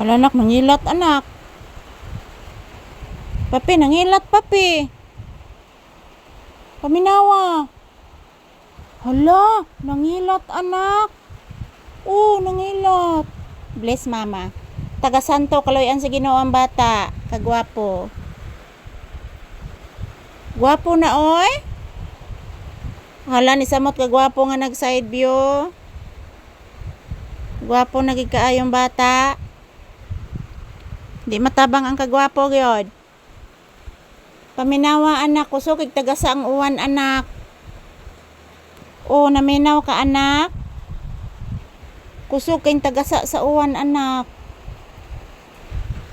Hala anak, nangilat anak. Papi, nangilat papi. Paminawa. Hala, nangilat anak. Nangilat. Bless mama. Taga Santo Kaloyan sa Ginoo ang bata. Kagwapo. Gwapo na oy. Hala ni samot kagwapo nga nag side view. Gwapo na gid kaayong bata. Di matabang ang kagwapo gyud. Paminawa anak, kusog kay taga sa ang uwan anak. Naminaw ka anak. Kusog kay taga sa uwan anak.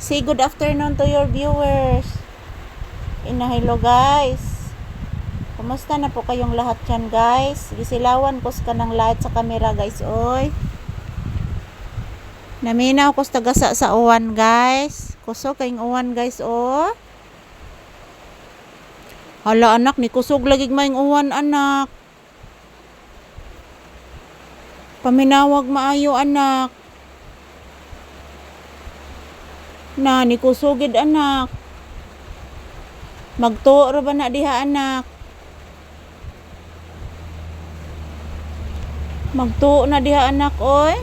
Say good afternoon to your viewers. Hello guys. Kumusta na po kayong lahat dyan guys? Gisilawan ko sa kanang light sa camera guys oy. Naminaw ko sa taga sa uwan guys. Kusog kayong uwan guys Hala anak, ni kusog lagi maing uwan anak. Paminawag maayo anak. Na ni kusugid anak. Magtuo ra ba na diha anak? Magtuo na diha anak oy.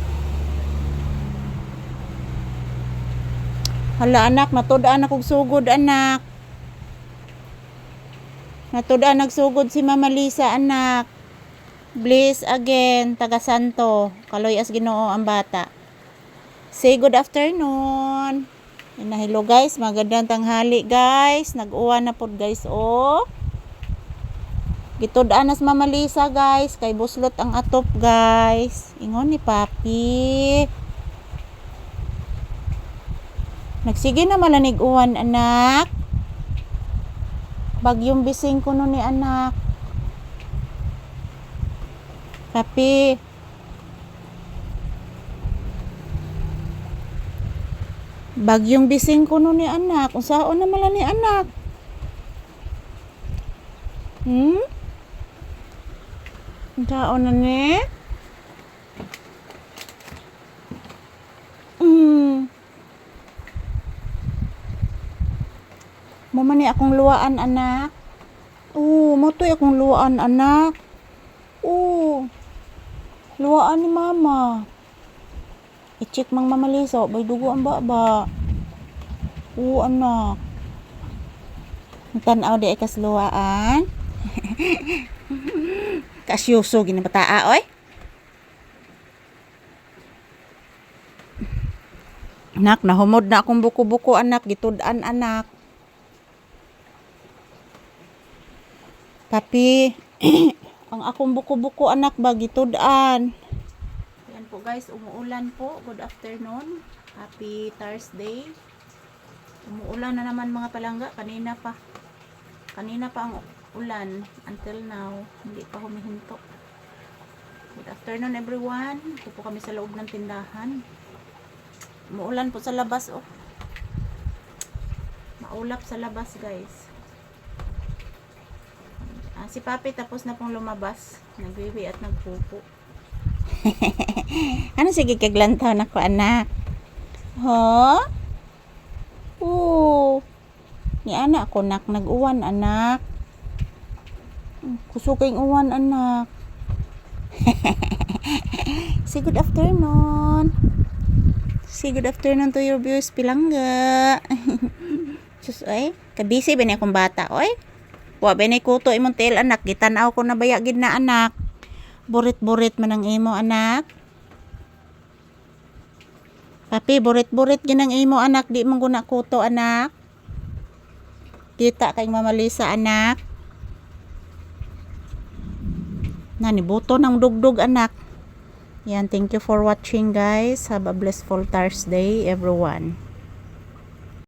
Hala anak, natud-an akong sugod anak. Natud-an nagsugod si Mama Lisa anak. Bliss again, taga Santo Kaloyas Ginoo ang bata. Say good afternoon. Hello guys, magandang tanghali guys. Nag-uwan na pod guys Gitud-an nas Mama Lisa guys, kay buslot ang atop guys. Ingon ni Papi. Nagsige na malanig uwan anak. Bagyong bising kuno ni anak. Papi. Bagyong bising kuno ni anak. Unsaon na mala ni anak? Unsaon na ni? Mama ni akong luwaan anak. Matoy akong luwaan anak. Luwaan ni mama. I-check mang Mama Lisa, bay dugo ang baba. Anak. Tanaw di ay kas luwaan. Kasyuso gini bataa oy. Anak, nahumod na akong buko-buko anak, gitud-an anak. Papi, ang akong buko-buko anak ba gitud-an. Yan po guys, umuulan po. Good afternoon. Happy Thursday. Umuulan na naman mga palangga. Kanina pa ang ulan until now. Hindi pa humihinto. Good afternoon everyone. Ito po kami sa loob ng tindahan. Umuulan po sa labas Maulap sa labas guys. Si Papi tapos na pong lumabas. Nagwiwi at nagpupo. Ano sige kaglantaw na ko anak? Ni anak ko nag-uwan anak. Kusukay uwan anak. Say good afternoon. Say good afternoon to your viewers pilangga. Sus ay, kabisi ba ni akong bata oy? Wa benay kuto imong tiil anak, gitanaw ko na baya gid na anak. Burit-burit man ang imo anak. Papi, burit-burit gid ang imo anak, di man guna kuto anak. Kita kay Mama Lisa anak. Nani buto ng dugdug anak. Yan, thank you for watching guys. Have a blissful Thursday everyone.